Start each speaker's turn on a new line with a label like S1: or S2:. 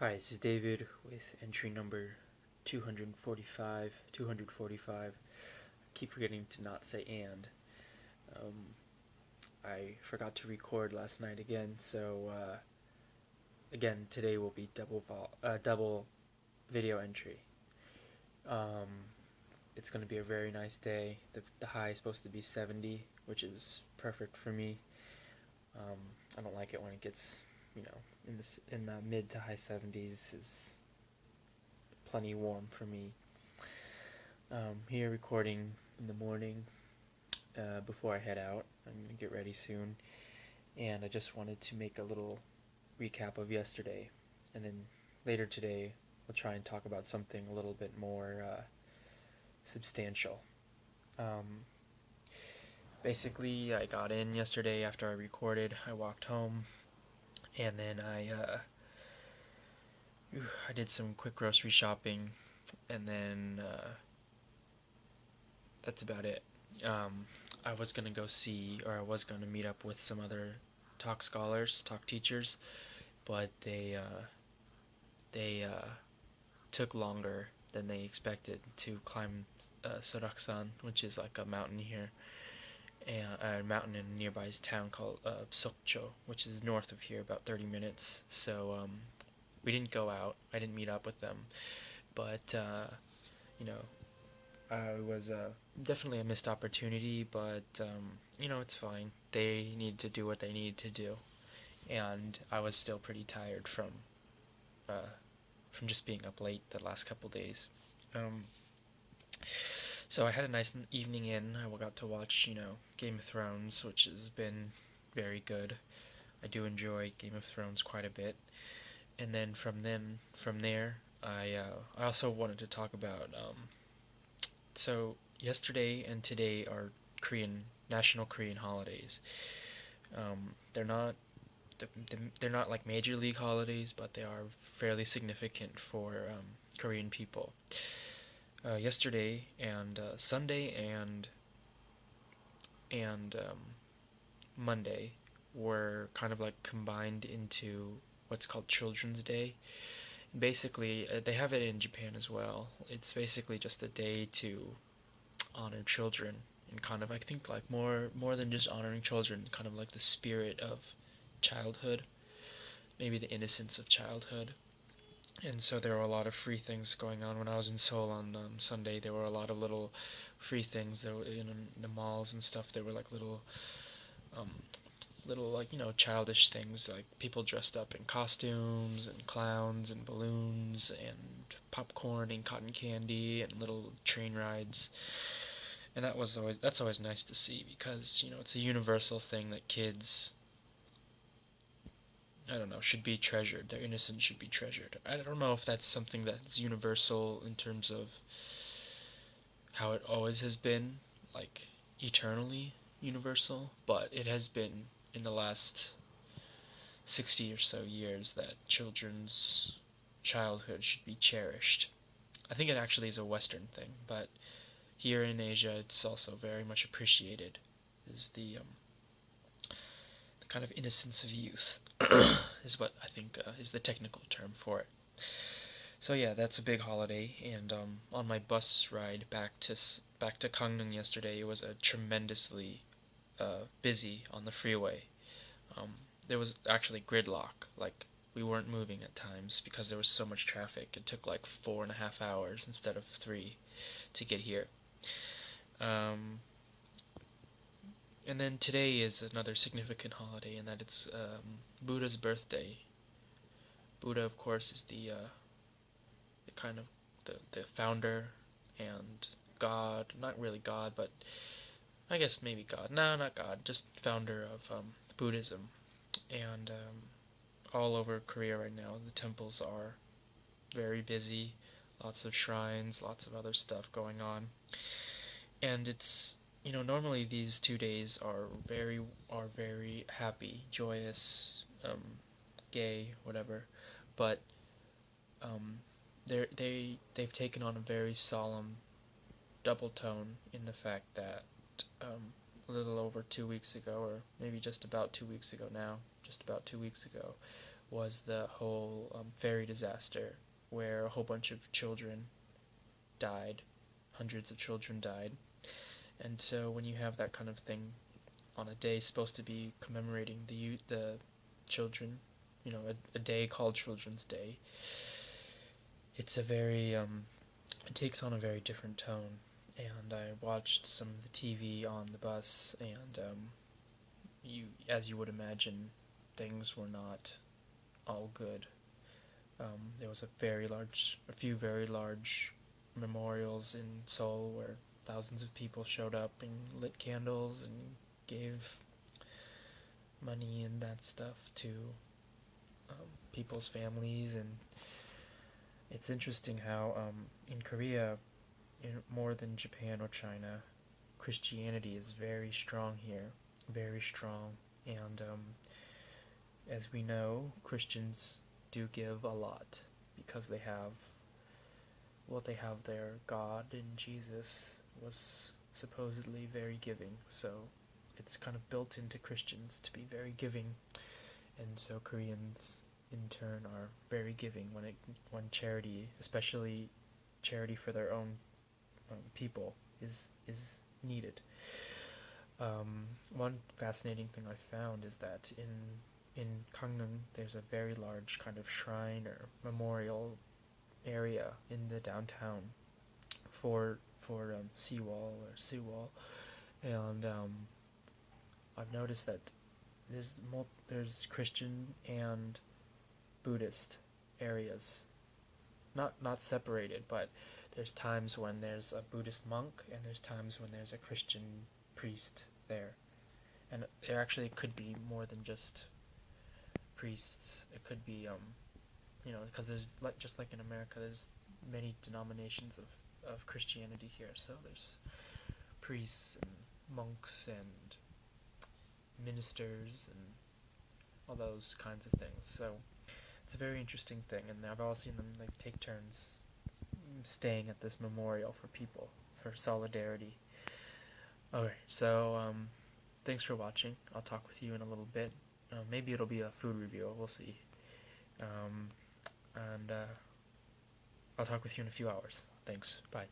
S1: Hi, this is David with entry number 245. Keep forgetting to not say and. Um, I forgot to record last night again, so again today will be double video entry. Um, it's going to be a very nice day. The high is supposed to be 70, which is perfect for me. Um, I don't like it when it gets, in the mid to high 70s is plenty warm for me. Here recording in the morning before I head out. I'm going to get ready soon. And I just wanted to make a little recap of yesterday. And then later today, we'll try and talk about something a little bit more substantial. Um, Basically, I got in yesterday after I recorded. I walked home. And then I did some quick grocery shopping. And then that's about it. I was gonna go see, or I was gonna meet up with some other talk teachers, but they took longer than they expected to climb Soraksan, which is like a mountain here, and a mountain in a nearby town called Sokcho, which is north of here, about 30 minutes. So we didn't go out. I didn't meet up with them, but you know, it was definitely a missed opportunity, but it's fine. They need to do what they need to do, and I was still pretty tired from just being up late the last couple days. Um, so I had a nice evening in. I got to watch, Game of Thrones, which has been very good. I do enjoy Game of Thrones quite a bit. And from there, I also wanted to talk about so yesterday and today are national Korean holidays. They're not they're not like major league holidays, but they are fairly significant for Korean people. Yesterday and Sunday and Monday were kind of like combined into what's called Children's Day. Basically, they have it in Japan as well. It's basically just a day to honor children and kind of, I think, like more than just honoring children, kind of like the spirit of childhood, maybe the innocence of childhood. And so there were a lot of free things going on when I was in Seoul on Sunday. There were a lot of little free things. There were in the malls and stuff. There were like um, little like childish things, like people dressed up in costumes and clowns and balloons and popcorn and cotton candy and little train rides. And that's always nice to see, because it's a universal thing that kids, I don't know, should be treasured. Their innocence should be treasured. I don't know if that's something that's universal in terms of how it always has been, like eternally universal, but it has been in the last 60 or so years that children's childhood should be cherished. I think it actually is a Western thing, but here in Asia it's also very much appreciated, is the kind of innocence of youth, is what I think is the technical term for it. So yeah, that's a big holiday, and on my bus ride back to Gangneung yesterday, it was a tremendously busy on the freeway. Um, there was actually gridlock. Like, we weren't moving at times because there was so much traffic. It took like 4.5 hours instead of 3 to get here. Um, and then today is another significant holiday, in that it's Buddha's birthday. Buddha, of course, is the kind of the founder and God. Not really God, but I guess maybe God. No, not God. Just founder of Buddhism. And all over Korea right now, the temples are very busy. Lots of shrines, lots of other stuff going on. And it's, normally these 2 days are very happy, joyous, gay, whatever. But um, they've taken on a very solemn double tone, in the fact that a little over 2 weeks ago, or maybe just about 2 weeks ago now, just about 2 weeks ago, was the whole ferry disaster, where a whole bunch of children died, hundreds of children died. And so when you have that kind of thing on a day supposed to be commemorating the children, a day called Children's Day, it's a very it takes on a very different tone. And I watched some of the TV on the bus, and as you would imagine, things were not all good. There was a few very large memorials in Seoul where thousands of people showed up and lit candles and gave money and that stuff to people's families. And it's interesting how in Korea, more than Japan or China, Christianity is very strong here, very strong. And as we know, Christians do give a lot because they have their God, and Jesus was supposedly very giving. So it's kind of built into Christians to be very giving, and so Koreans in turn are very giving when charity, especially charity for their own people, is needed. One fascinating thing I found is that in Gangneung there's a very large kind of shrine or memorial area in the downtown for Seawall or Seawall, and I've noticed that there's Christian and Buddhist areas, not separated, but there's times when there's a Buddhist monk and there's times when there's a Christian priest there, and there actually could be more than just priests. It could be because there's just like in America, there's many denominations of Christianity here. So there's priests and monks and ministers and all those kinds of things. So it's a very interesting thing, and I've all seen them like take turns staying at this memorial for people for solidarity. Okay, so thanks for watching. I'll talk with you in a little bit. Maybe it'll be a food review. We'll see. And I'll talk with you in a few hours. Thanks. Bye.